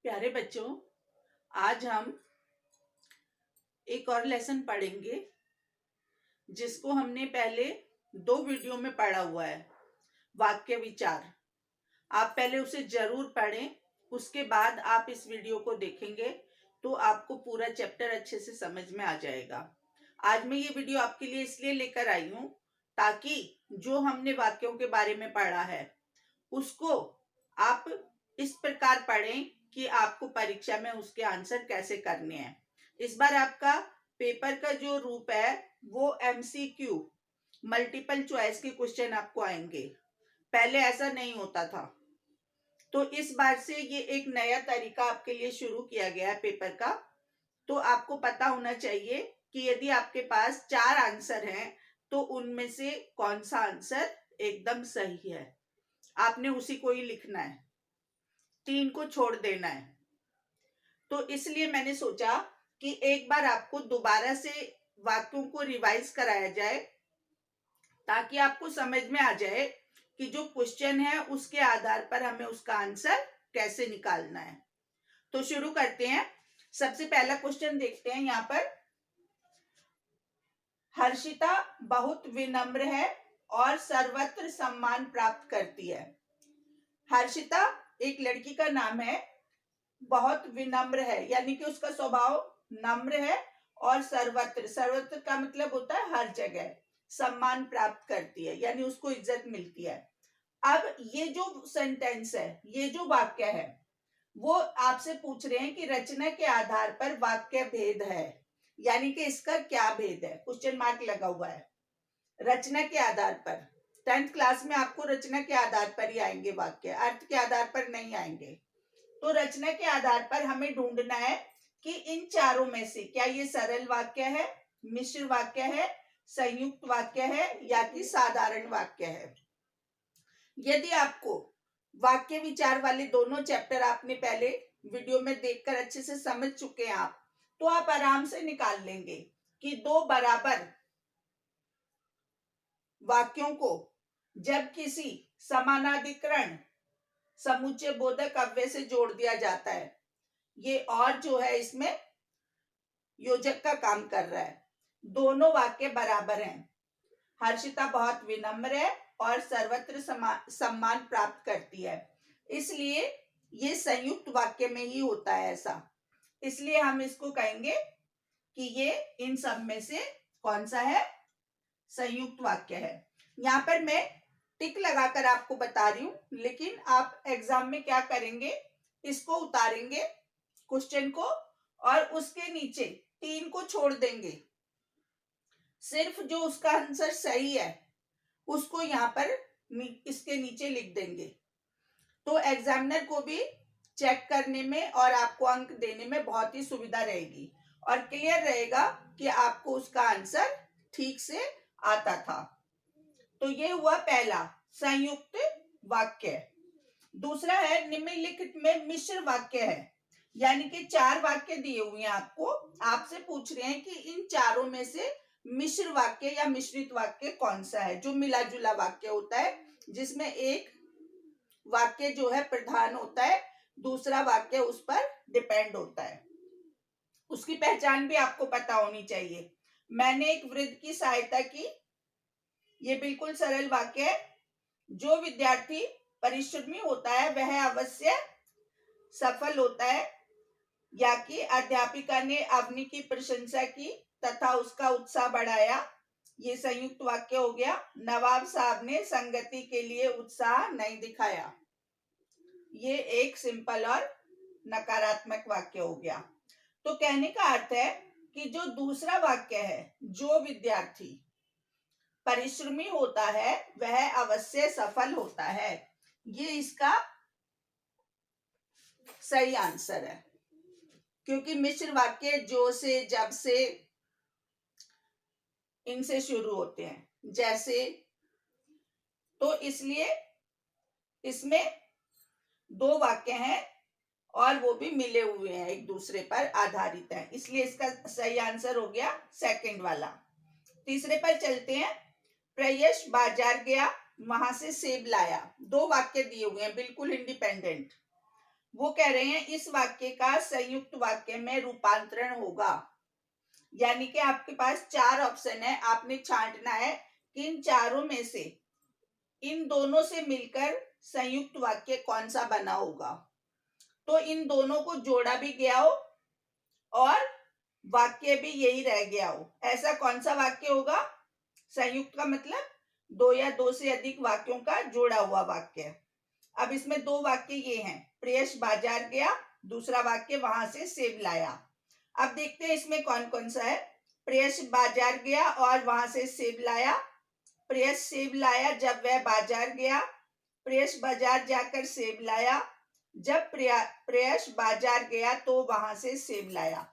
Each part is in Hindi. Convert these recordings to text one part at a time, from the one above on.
प्यारे बच्चों, आज हम एक और लेसन पढ़ेंगे जिसको हमने पहले 2 वीडियो में पढ़ा हुआ है। वाक्य विचार। आप पहले उसे जरूर पढ़ें, उसके बाद आप इस वीडियो को देखेंगे तो आपको पूरा चैप्टर अच्छे से समझ में आ जाएगा। आज मैं ये वीडियो आपके लिए इसलिए लेकर आई हूँ ताकि जो हमने वाक्यों के बारे में पढ़ा है उसको आप इस प्रकार पढ़ें कि आपको परीक्षा में उसके आंसर कैसे करने हैं। इस बार आपका पेपर का जो रूप है वो MCQ मल्टीपल चॉइस के क्वेश्चन आपको आएंगे। पहले ऐसा नहीं होता था, तो इस बार से ये एक नया तरीका आपके लिए शुरू किया गया है पेपर का। तो आपको पता होना चाहिए कि यदि आपके पास 4 आंसर हैं तो उनमें से कौन सा आंसर एकदम सही है, आपने उसी को ही लिखना है, 3 को छोड़ देना है। तो इसलिए मैंने सोचा कि एक बार आपको दोबारा से वाक्यों को रिवाइज कराया जाए ताकि आपको समझ में आ जाए कि जो क्वेश्चन है उसके आधार पर हमें उसका आंसर कैसे निकालना है। तो शुरू करते हैं। सबसे पहला क्वेश्चन देखते हैं। यहाँ पर हर्षिता बहुत विनम्र है और सर्वत्र सम्मान प्राप्त करती है। हर्षिता एक लड़की का नाम है, बहुत विनम्र है यानी कि उसका स्वभाव नम्र है, और सर्वत्र, सर्वत्र का मतलब होता है हर जगह, सम्मान प्राप्त करती है यानी उसको इज्जत मिलती है। अब ये जो सेंटेंस है, ये जो वाक्य है, वो आपसे पूछ रहे हैं कि रचना के आधार पर वाक्य भेद है, यानी कि इसका क्या भेद है, क्वेश्चन मार्क लगा हुआ है। रचना के आधार पर 10th क्लास में आपको रचना के आधार पर ही आएंगे वाक्य, अर्थ के आधार पर नहीं आएंगे। तो रचना के आधार पर हमें ढूंढना है कि इन चारों में से क्या ये सरल वाक्य है, मिश्र वाक्य है, संयुक्त वाक्य है या कि साधारण वाक्य है। यदि आपको वाक्य विचार वाले दोनों चैप्टर आपने पहले वीडियो में देखकर अच्छे से समझ चुके हैं आप, तो आप आराम से निकाल लेंगे कि दो बराबर वाक्यों को जब किसी समानाधिकरण समुच्चय बोधक अव्यय से जोड़ दिया जाता है, ये और जो है इसमें योजक का काम कर रहा है। दोनों वाक्य बराबर हैं। हर्षिता बहुत विनम्र है और सर्वत्र सम्मान प्राप्त करती है, इसलिए ये संयुक्त वाक्य में ही होता है ऐसा। इसलिए हम इसको कहेंगे कि ये इन सब में से कौन सा है, संयुक्त वाक्य है। यहाँ पर मैं टिक लगाकर आपको बता रही हूं, लेकिन आप एग्जाम में क्या करेंगे, इसको उतारेंगे क्वेश्चन को और उसके नीचे 3 को छोड़ देंगे, सिर्फ जो उसका आंसर सही है उसको यहाँ पर इसके नीचे लिख देंगे। तो एग्जामिनर को भी चेक करने में और आपको अंक देने में बहुत ही सुविधा रहेगी और क्लियर रहेगा कि आपको उसका आंसर ठीक से आता था। तो ये हुआ पहला संयुक्त वाक्य। दूसरा है निम्नलिखित में मिश्र वाक्य है, यानी कि 4 वाक्य दिए हुए हैं आपको, आपसे पूछ रहे हैं कि इन चारों में से मिश्र वाक्य या मिश्रित वाक्य कौन सा है, जो मिला जुला वाक्य होता है जिसमें एक वाक्य जो है प्रधान होता है, दूसरा वाक्य उस पर डिपेंड होता है। उसकी पहचान भी आपको पता होनी चाहिए। मैंने एक वृद्ध की सहायता की, ये बिल्कुल सरल वाक्य है। जो विद्यार्थी परिश्रमी होता है वह अवश्य सफल होता है, या कि अध्यापिका ने अवनी की प्रशंसा की तथा उसका उत्साह बढ़ाया, ये संयुक्त वाक्य हो गया। नवाब साहब ने संगति के लिए उत्साह नहीं दिखाया, ये एक सिंपल और नकारात्मक वाक्य हो गया। तो कहने का अर्थ है कि जो दूसरा वाक्य है, जो विद्यार्थी परिश्रमी होता है वह अवश्य सफल होता है, ये इसका सही आंसर है, क्योंकि मिश्र वाक्य जो से, जब से, इनसे शुरू होते हैं, जैसे, तो इसलिए इसमें 2 वाक्य हैं और वो भी मिले हुए हैं, एक दूसरे पर आधारित हैं, इसलिए इसका सही आंसर हो गया सेकंड वाला। तीसरे पर चलते हैं। प्रयश बाजार गया, वहां से सेब लाया। 2 वाक्य दिए हुए हैं बिल्कुल इंडिपेंडेंट। वो कह रहे हैं इस वाक्य का संयुक्त वाक्य में रूपांतरण होगा। यानी कि आपके पास 4 ऑप्शन है, आपने छांटना है कि इन चारों में से इन दोनों से मिलकर संयुक्त वाक्य कौन सा बना होगा। तो इन दोनों को जोड़ा भी गया हो और वाक्य भी यही रह गया हो, ऐसा कौन सा वाक्य होगा। संयुक्त का मतलब 2 या 2 से अधिक वाक्यों का जोड़ा हुआ वाक्य। अब इसमें 2 वाक्य ये हैं, प्रेयस बाजार गया, दूसरा वाक्य वहां से सेब लाया। अब देखते हैं इसमें कौन कौन सा है। प्रेयस बाजार गया और वहां से सेब लाया। प्रेयस सेब लाया जब वह बाजार गया। प्रेयस बाजार जाकर सेब लाया। जब प्रेयस बाजार गया तो वहां से सेब लाया।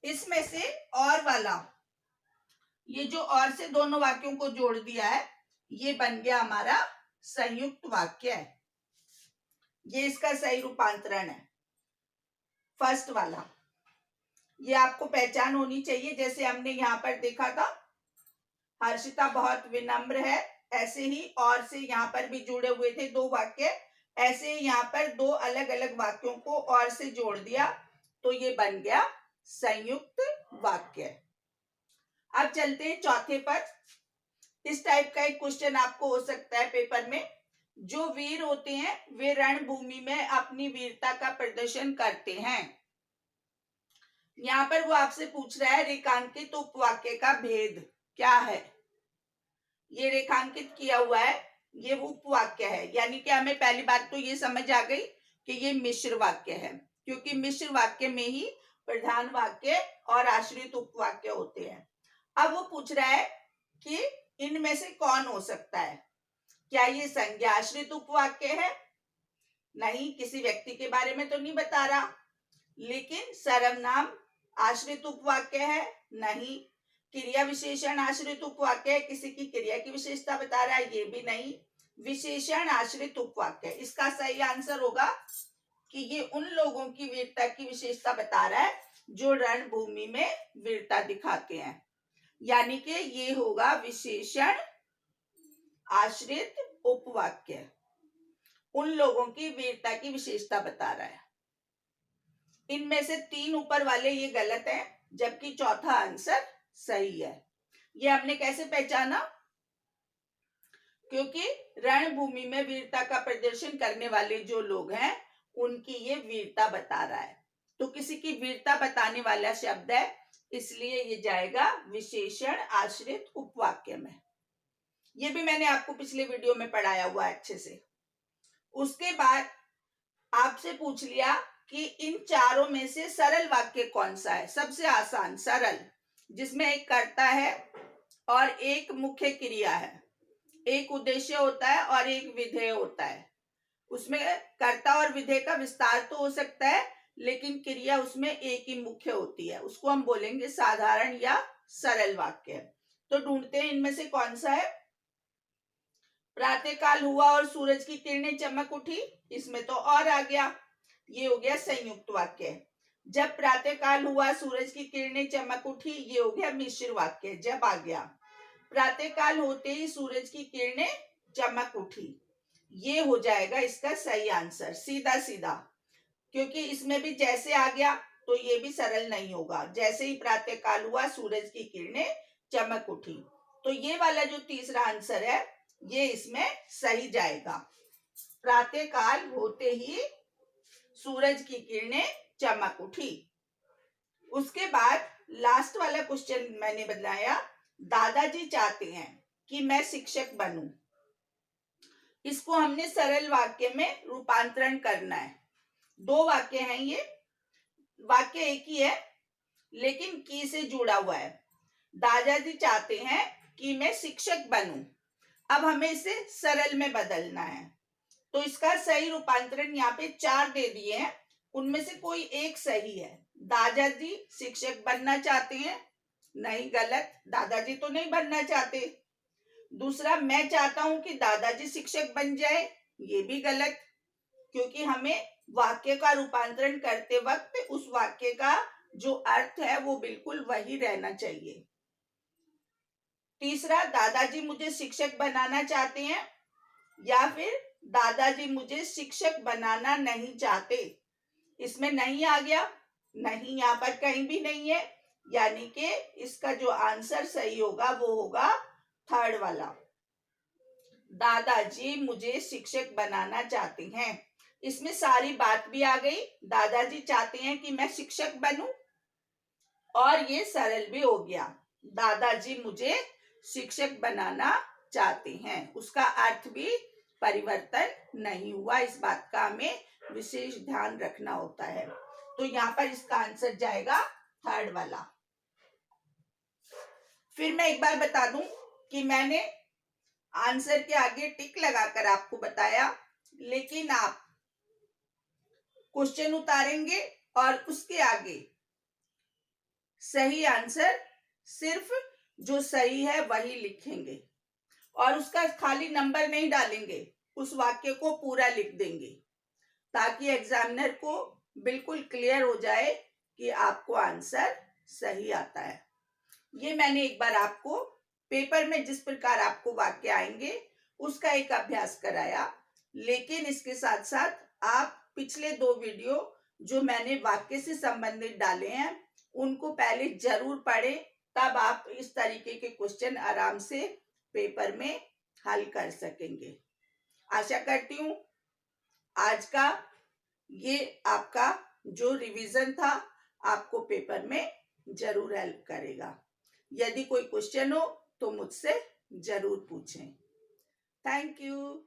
इसमें से और वाला, ये जो और से दोनों वाक्यों को जोड़ दिया है, ये बन गया हमारा संयुक्त वाक्य है। ये इसका सही रूपांतरण है, फर्स्ट वाला। ये आपको पहचान होनी चाहिए। जैसे हमने यहाँ पर देखा था, हर्षिता बहुत विनम्र है, ऐसे ही और से यहाँ पर भी जुड़े हुए थे 2 वाक्य। ऐसे ही यहाँ पर 2 अलग अलग वाक्यों को और से जोड़ दिया तो ये बन गया संयुक्त वाक्य। अब चलते हैं चौथे पर। इस टाइप का एक क्वेश्चन आपको हो सकता है पेपर में। जो वीर होते हैं वे रणभूमि में अपनी वीरता का प्रदर्शन करते हैं। यहाँ पर वो आपसे पूछ रहा है रेखांकित उपवाक्य का भेद क्या है। ये रेखांकित किया हुआ है, ये वो उपवाक्य है। यानी कि हमें पहली बात तो ये समझ आ गई कि ये मिश्र वाक्य है, क्योंकि मिश्र वाक्य में ही प्रधान वाक्य और आश्रित उपवाक्य होते हैं। अब वो पूछ रहा है कि इनमें से कौन हो सकता है। क्या ये संज्ञा आश्रित उपवाक्य है? नहीं, किसी व्यक्ति के बारे में तो नहीं बता रहा। लेकिन सर्वनाम आश्रित उपवाक्य है? नहीं। क्रिया विशेषण आश्रित उपवाक्य है, किसी की क्रिया की विशेषता बता रहा है? ये भी नहीं। विशेषण आश्रित उपवाक्य, इसका सही आंसर होगा कि ये उन लोगों की वीरता की विशेषता बता रहा है जो रणभूमि में वीरता दिखाते हैं। यानी कि ये होगा विशेषण आश्रित उपवाक्य, उन लोगों की वीरता की विशेषता बता रहा है। इनमें से 3 ऊपर वाले ये गलत हैं, जबकि चौथा आंसर सही है। ये हमने कैसे पहचाना? क्योंकि रणभूमि में वीरता का प्रदर्शन करने वाले जो लोग हैं उनकी ये वीरता बता रहा है। तो किसी की वीरता बताने वाला शब्द है, इसलिए ये जाएगा विशेषण आश्रित उपवाक्य में। ये भी मैंने आपको पिछले वीडियो में पढ़ाया हुआ है अच्छे से। उसके बाद आपसे पूछ लिया कि इन चारों में से सरल वाक्य कौन सा है, सबसे आसान सरल, जिसमें एक कर्ता है और एक मुख्य क्रिया है, एक उद्देश्य होता है और एक विधेय होता है। उसमें कर्ता और विधेय का विस्तार तो हो सकता है, लेकिन क्रिया उसमें एक ही मुख्य होती है। उसको हम बोलेंगे साधारण या सरल वाक्य। तो ढूंढते हैं इनमें से कौन सा है। प्रातःकाल हुआ और सूरज की किरणें चमक उठी, इसमें तो और आ गया, ये हो गया संयुक्त वाक्य। जब प्रातःकाल हुआ सूरज की किरणें चमक उठी, ये हो गया मिश्र वाक्य। जब आ गया, प्रातःकाल होते ही सूरज की किरणें चमक उठी, ये हो जाएगा इसका सही आंसर, सीधा सीधा। क्योंकि इसमें भी जैसे आ गया तो ये भी सरल नहीं होगा। जैसे ही प्रातःकाल हुआ सूरज की किरणें चमक उठी, तो ये वाला जो तीसरा आंसर है ये इसमें सही जाएगा। प्रातःकाल होते ही सूरज की किरणें चमक उठी। उसके बाद लास्ट वाला क्वेश्चन मैंने बताया, दादाजी चाहते हैं कि मैं शिक्षक बनूं। इसको हमने सरल वाक्य में रूपांतरण करना है। 2 वाक्य हैं ये, वाक्य एक ही है लेकिन की से जुड़ा हुआ है। दादाजी चाहते हैं कि मैं शिक्षक बनूं। अब हमें इसे सरल में बदलना है, तो इसका सही रूपांतरण यहाँ पे 4 दे दिए हैं, उनमें से कोई एक सही है। दादाजी शिक्षक बनना चाहते हैं, नहीं, गलत, दादाजी तो नहीं बनना चाहते। दूसरा, मैं चाहता हूं कि दादाजी शिक्षक बन जाए, ये भी गलत, क्योंकि हमें वाक्य का रूपांतरण करते वक्त उस वाक्य का जो अर्थ है वो बिल्कुल वही रहना चाहिए। तीसरा, दादाजी मुझे शिक्षक बनाना चाहते हैं, या फिर दादाजी मुझे शिक्षक बनाना नहीं चाहते, इसमें नहीं आ गया, नहीं यहाँ पर कहीं भी नहीं है, यानी कि इसका जो आंसर सही होगा वो होगा थर्ड वाला। दादाजी मुझे शिक्षक बनाना चाहते हैं। इसमें सारी बात भी आ गई, दादाजी चाहते हैं कि मैं शिक्षक बनूं, और ये सरल भी हो गया। दादाजी मुझे शिक्षक बनाना चाहते हैं, उसका अर्थ भी परिवर्तन नहीं हुआ। इस बात का हमें विशेष ध्यान रखना होता है। तो यहाँ पर इसका आंसर जाएगा थर्ड वाला। फिर मैं एक बार बता दूं कि मैंने आंसर के आगे टिक लगाकर आपको बताया, लेकिन आप क्वेश्चन उतारेंगे और उसके आगे सही आंसर, सिर्फ जो सही है वही लिखेंगे और उसका खाली नंबर नहीं डालेंगे, उस वाक्य को पूरा लिख देंगे, ताकि एग्जामिनर को बिल्कुल क्लियर हो जाए कि आपको आंसर सही आता है। ये मैंने एक बार आपको पेपर में जिस प्रकार आपको वाक्य आएंगे उसका एक अभ्यास कराया, लेकिन इसके साथ साथ आप पिछले 2 वीडियो जो मैंने वाक्य से संबंधित डाले हैं उनको पहले जरूर पढ़ें, तब आप इस तरीके के क्वेश्चन आराम से पेपर में हल कर सकेंगे। आशा करती हूँ आज का ये आपका जो रिवीजन था आपको पेपर में जरूर हेल्प करेगा। यदि कोई क्वेश्चन हो तो मुझसे जरूर पूछें। Thank you.